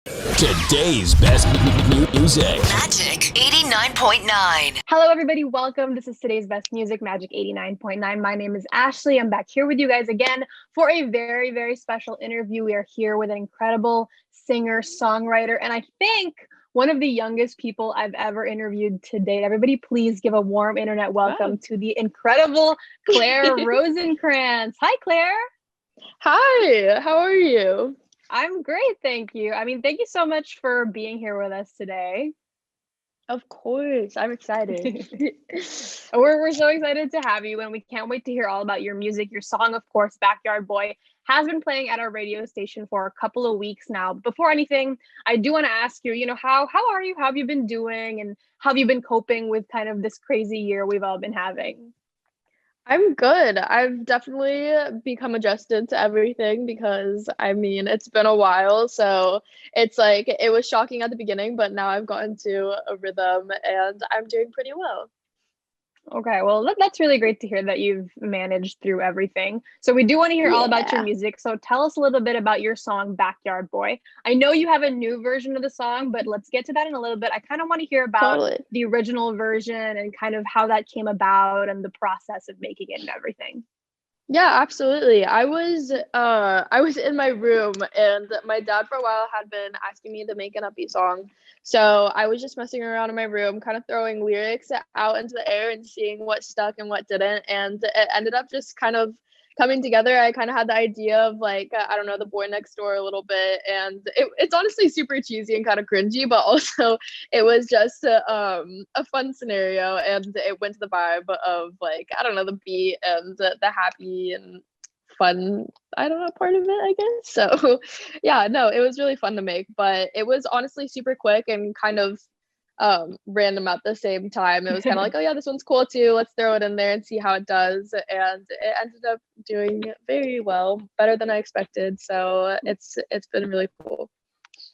Today's best music. Magic 89.9. Hello, everybody. Welcome. This is today's best music, Magic 89.9. My name is Ashley. I'm back here with you guys again for a very, very special interview. We are here with an incredible singer, songwriter, and I think one of the youngest people I've ever interviewed to date. Everybody, please give a warm internet welcome to the incredible Claire Rosinkranz. Hi, Claire. Hi, how are you? I'm great, thank you. Thank you so much for being here with us today. Of course, I'm excited. We're so excited to have you, and we can't wait to hear all about your music. Your song, of course, Backyard Boy, has been playing at our radio station for a couple of weeks now. Before anything, I do want to ask you, how are you? How have you been doing? And how have you been coping with kind of this crazy year we've all been having? I'm good. I've definitely become adjusted to everything because it's been a while. So it's like it was shocking at the beginning, but now I've gotten to a rhythm and I'm doing pretty well. Okay, well, that's really great to hear that you've managed through everything. So we do want to hear all about your music. So tell us a little bit about your song, Backyard Boy. I know you have a new version of the song, but let's get to that in a little bit. I kind of want to hear about the original version and kind of how that came about and the process of making it and everything. Yeah, absolutely. I was in my room and my dad for a while had been asking me to make an upbeat song. So I was just messing around in my room, kind of throwing lyrics out into the air and seeing what stuck and what didn't. And it ended up just kind of coming together. I kind of had the idea of the boy next door a little bit. And it's honestly super cheesy and kind of cringy, but also it was just a fun scenario. And it went to the vibe of the beat and the happy and fun, part of it, I guess. So yeah, no, it was really fun to make, but it was honestly super quick and kind of random at the same time. It was kind of like, oh yeah, this one's cool too, let's throw it in there and see how it does, and it ended up doing very well, better than I expected. So it's been really cool.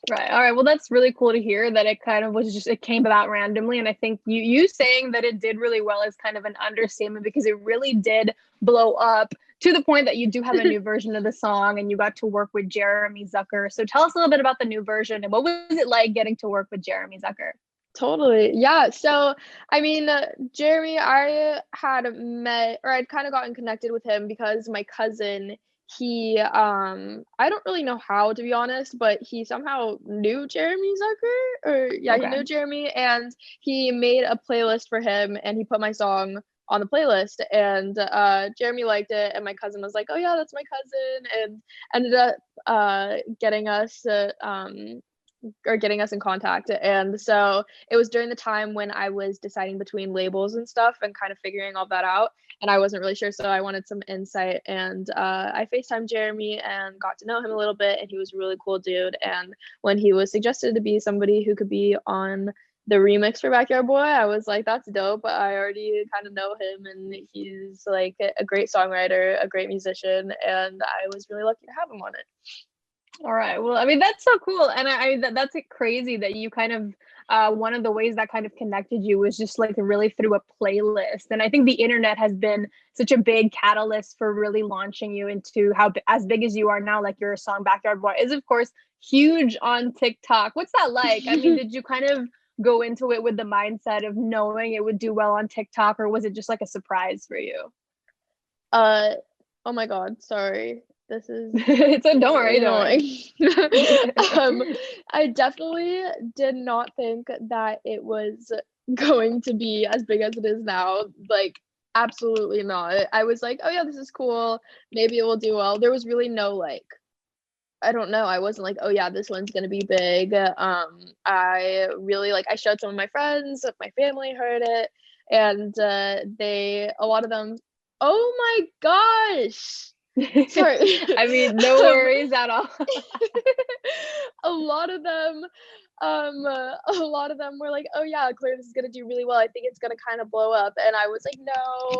Right. All right. Well, that's really cool to hear that it kind of was it came about randomly. And I think you saying that it did really well is kind of an understatement because it really did blow up to the point that you do have a new version of the song and you got to work with Jeremy Zucker. So tell us a little bit about the new version and what was it like getting to work with Jeremy Zucker? Totally. Yeah. So, Jeremy, I had met, or I'd kind of gotten connected with him because my cousin, he, I don't really know how, to be honest, but he somehow knew Jeremy Zucker, he knew Jeremy, and he made a playlist for him and he put my song on the playlist, and Jeremy liked it, and my cousin was like, oh yeah, that's my cousin, and ended up getting us in contact. And so it was during the time when I was deciding between labels and stuff and kind of figuring all that out, and I wasn't really sure, so I wanted some insight, and I FaceTimed Jeremy and got to know him a little bit, and he was a really cool dude. And when he was suggested to be somebody who could be on the remix for Backyard Boy, I was like, that's dope. I already kind of know him, and he's like a great songwriter, a great musician, and I was really lucky to have him on it. All right. Well, that's so cool. And that's crazy that you kind of, one of the ways that kind of connected you was just like really through a playlist. And I think the internet has been such a big catalyst for really launching you into as big as you are now. Like your song Backyard Boy is, of course, huge on TikTok. What's that like? Did you kind of go into it with the mindset of knowing it would do well on TikTok, or was it just like a surprise for you? Oh my God, sorry. This is it's a don't worry. I definitely did not think that it was going to be as big as it is now. Like, absolutely not. I was like, oh yeah, this is cool, maybe it will do well. There was really no I don't know, I wasn't like, oh yeah, this one's gonna be big. I really I showed some of my friends, my family heard it, and a lot of them, oh my gosh, sorry. No worries at all. a lot of them were like, oh yeah, Claire, this is gonna do really well, I think it's gonna kind of blow up. And I was like, no,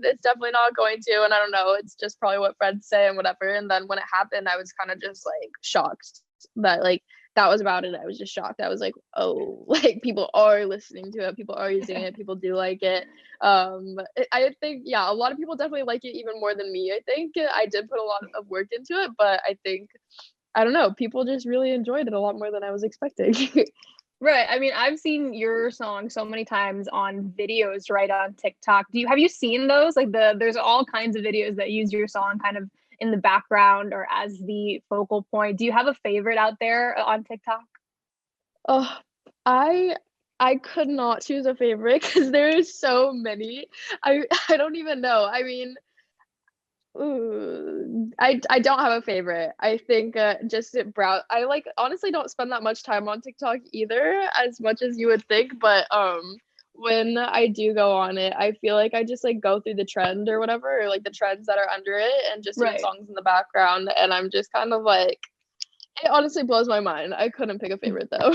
it's definitely not going to. And I don't know, it's just probably what friends say and whatever. And then when it happened, I was kind of just shocked that that was about it. I was just shocked. I was like, oh, people are listening to it, people are using it, people do like it. I think, yeah, a lot of people definitely like it even more than me. I think I did put a lot of work into it, but I think I don't know, people just really enjoyed it a lot more than I was expecting. Right. I mean, I've seen your song so many times on videos right on TikTok. Have you seen those? Like there's all kinds of videos that use your song kind of in the background or as the focal point. Do you have a favorite out there on TikTok? Oh, I I could not choose a favorite because there's so many. I don't even know. I mean, ooh, I don't have a favorite. I think, just it brow I, like, honestly don't spend that much time on TikTok either, as much as you would think, but, when I do go on it, I feel like I just, like, go through the trend or whatever, or, like, the trends that are under it and just hear the Right. songs in the background, and I'm just kind of like it honestly blows my mind. I couldn't pick a favorite though.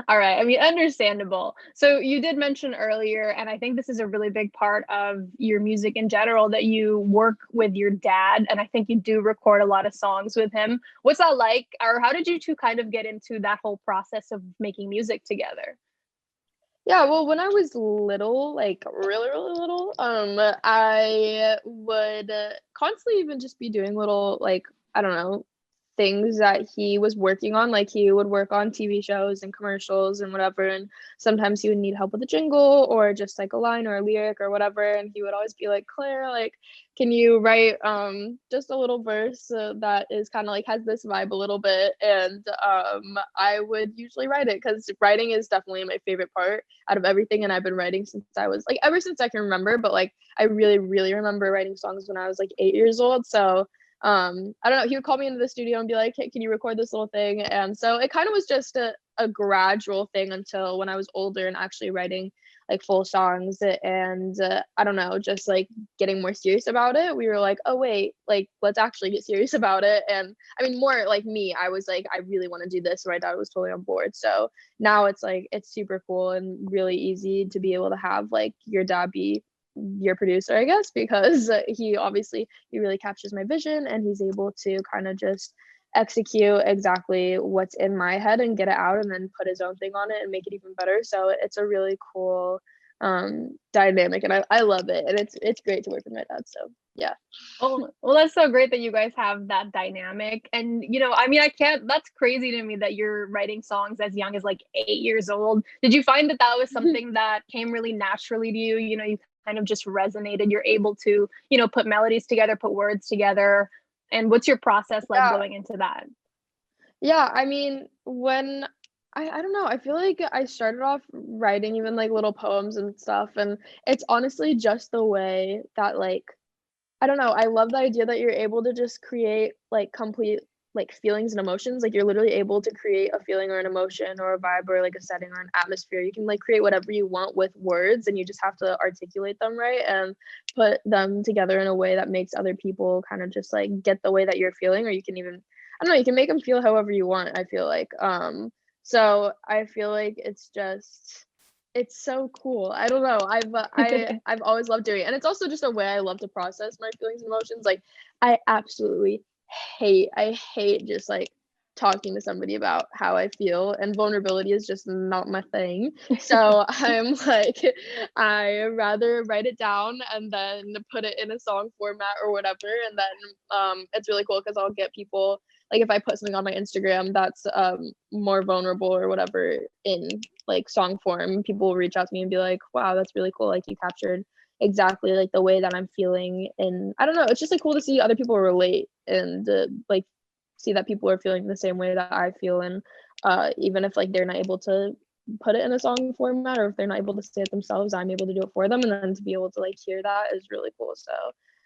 All right. I mean, understandable. So you did mention earlier, and I think this is a really big part of your music in general, that you work with your dad, and I think you do record a lot of songs with him. What's that like, or how did you two kind of get into that whole process of making music together? Yeah, well, when I was little, like really, really little, I would constantly even just be doing little, like, I don't know, things that he was working on. Like he would work on TV shows and commercials and whatever. And sometimes he would need help with a jingle or just like a line or a lyric or whatever. And he would always be like, Claire, like, can you write just a little verse that is kind of like has this vibe a little bit? And I would usually write it because writing is definitely my favorite part out of everything. And I've been writing since I was like ever since I can remember, but like I really, really remember writing songs when I was like 8 years old. So I don't know, he would call me into the studio and be like, hey, can you record this little thing? And so it kind of was just a gradual thing until when I was older and actually writing like full songs. And I don't know, just like getting more serious about it, we were like, oh wait, like let's actually get serious about it. And I mean, more like me, I was like, I really want to do this, so my dad was totally on board. So now it's like it's super cool and really easy to be able to have like your dad be your producer, I guess, because he really captures my vision and he's able to kind of just execute exactly what's in my head and get it out and then put his own thing on it and make it even better. So it's a really cool dynamic, and I love it, and it's great to work with my dad. So yeah. Oh, well, that's so great that you guys have that dynamic. And, I mean, that's crazy to me that you're writing songs as young as like 8 years old. Did you find that that was something that came really naturally to you? You kind of just resonated. You're able to, put melodies together, put words together. And what's your process like Yeah. going into that? Yeah, I mean, when I don't know, I feel like I started off writing even like little poems and stuff, and it's honestly just the way that like I don't know, I love the idea that you're able to just create like complete like feelings and emotions. Like you're literally able to create a feeling or an emotion or a vibe or like a setting or an atmosphere. You can like create whatever you want with words, and you just have to articulate them right and put them together in a way that makes other people kind of just like get the way that you're feeling, or you can even I don't know, you can make them feel however you want, I feel like. So I feel like it's so cool. I don't know. I've always loved doing it. And it's also just a way I love to process my feelings and emotions. Like I absolutely I hate just like talking to somebody about how I feel, and vulnerability is just not my thing. So I'm like I rather write it down and then put it in a song format or whatever, and then it's really cool because I'll get people like if I put something on my Instagram that's more vulnerable or whatever in like song form, people will reach out to me and be like, wow, that's really cool, like you captured exactly like the way that I'm feeling. And I don't know, it's just like cool to see other people relate and like see that people are feeling the same way that I feel. And even if like they're not able to put it in a song format, or if they're not able to say it themselves, I'm able to do it for them, and then to be able to like hear that is really cool. So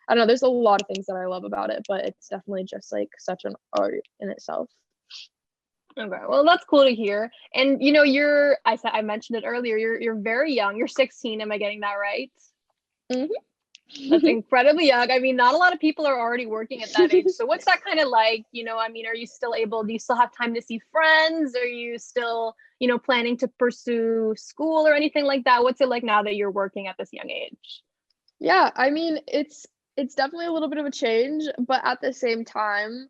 I don't know, there's a lot of things that I love about it, but it's definitely just like such an art in itself. Okay, well, that's cool to hear. And I mentioned it earlier. You're very young. You're 16. Am I getting that right? That's Mm-hmm. incredibly young. I mean, not a lot of people are already working at that age. So what's that kind of like? I mean, do you still have time to see friends? Are you still, planning to pursue school or anything like that? What's it like now that you're working at this young age? Yeah, I mean, it's definitely a little bit of a change, but at the same time,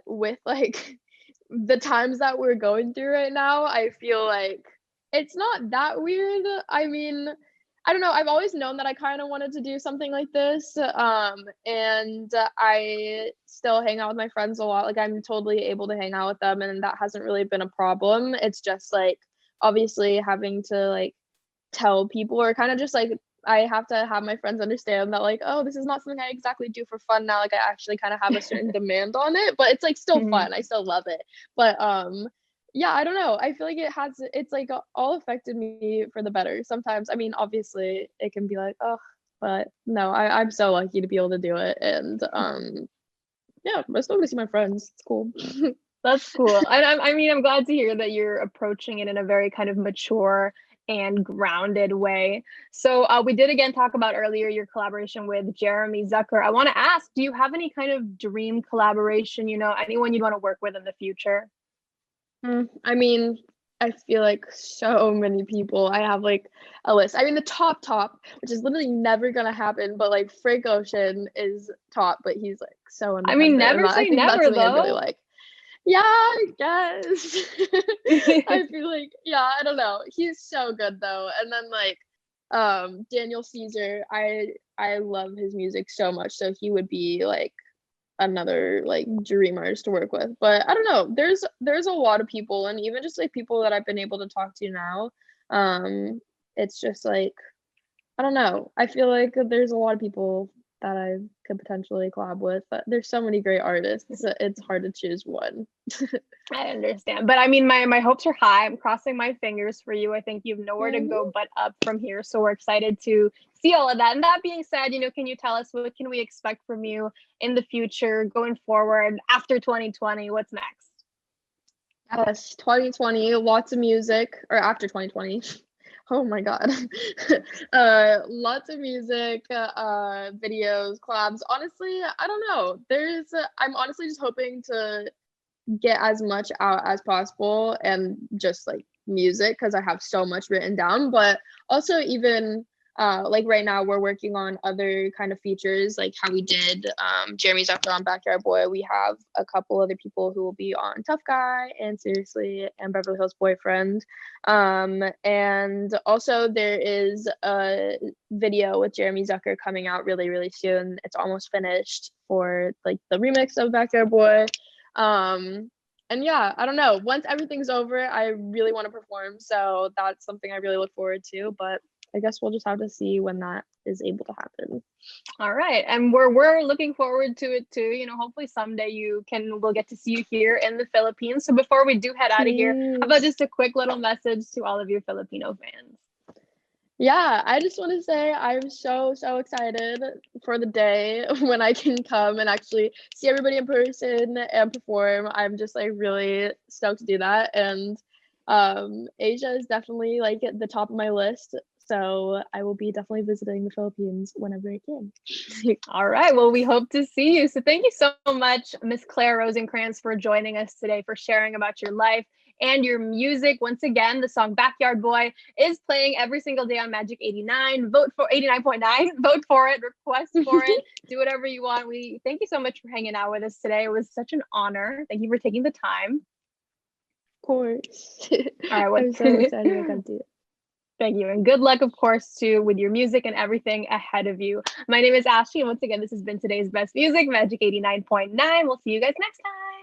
with like the times that we're going through right now, I feel like it's not that weird. I mean, I don't know. I've always known that I kind of wanted to do something like this. And I still hang out with my friends a lot. Like I'm totally able to hang out with them, and that hasn't really been a problem. It's just like obviously having to like tell people, or kind of just like I have to have my friends understand that like, oh, this is not something I exactly do for fun now. Like I actually kind of have a certain demand on it, but it's like still fun. I still love it. But yeah, I don't know. I feel like it's like all affected me for the better. Sometimes, I mean, obviously it can be like, oh, but no, I'm so lucky to be able to do it. And yeah, I'm still gonna see my friends. It's cool. That's cool. I mean, I'm glad to hear that you're approaching it in a very kind of mature and grounded way. So we did again talk about earlier your collaboration with Jeremy Zucker. I want to ask, do you have any kind of dream collaboration, anyone you'd want to work with in the future? I mean, I feel like so many people. I have like a list. I mean, the top, which is literally never gonna happen, but like Frank Ocean is top, but he's like so I mean, independent, never and say I think never that's something I really though. like. Yeah, I guess. I feel like, yeah, I don't know. He's so good though. And then like Daniel Caesar, I love his music so much, so he would be like another like dream artist to work with. But I don't know, there's a lot of people, and even just like people that I've been able to talk to now, it's just like I don't know, I feel like there's a lot of people that I could potentially collab with, but there's so many great artists, it's hard to choose one. I understand. But I mean, my hopes are high. I'm crossing my fingers for you. I think you have nowhere to go but up from here. So we're excited to see all of that. And that being said, can you tell us what can we expect from you in the future going forward after 2020? What's next? Yes, 2020, lots of music, or after 2020. Oh my God. Lots of music, videos, collabs. Honestly, I don't know. I'm honestly just hoping to get as much out as possible, and just like music, because I have so much written down, but also even like right now we're working on other kind of features, like how we did Jeremy Zucker on Backyard Boy. We have a couple other people who will be on Tough Guy and Seriously and Beverly Hills Boyfriend, and also there is a video with Jeremy Zucker coming out really, really soon. It's almost finished, for like the remix of Backyard Boy. And yeah, I don't know, once everything's over, I really want to perform, so that's something I really look forward to, but I guess we'll just have to see when that is able to happen. All right, and we're looking forward to it too. Hopefully someday we'll get to see you here in the Philippines. So before we do head out of here, how about just a quick little message to all of your Filipino fans? Yeah, I just want to say I'm so excited for the day when I can come and actually see everybody in person and perform. I'm just like really stoked to do that, and Asia is definitely like at the top of my list. So I will be definitely visiting the Philippines whenever I can. All right. Well, we hope to see you. So thank you so much, Miss Claire Rosinkranz, for joining us today, for sharing about your life and your music. Once again, the song Backyard Boy is playing every single day on Magic 89. Vote for 89.9. Vote for it. Request for it. Do whatever you want. We thank you so much for hanging out with us today. It was such an honor. Thank you for taking the time. Of course. All right. I'm so excited I got to do it. Thank you. And good luck, of course, too, with your music and everything ahead of you. My name is Ashley. And once again, this has been today's best music, Magic 89.9. We'll see you guys next time.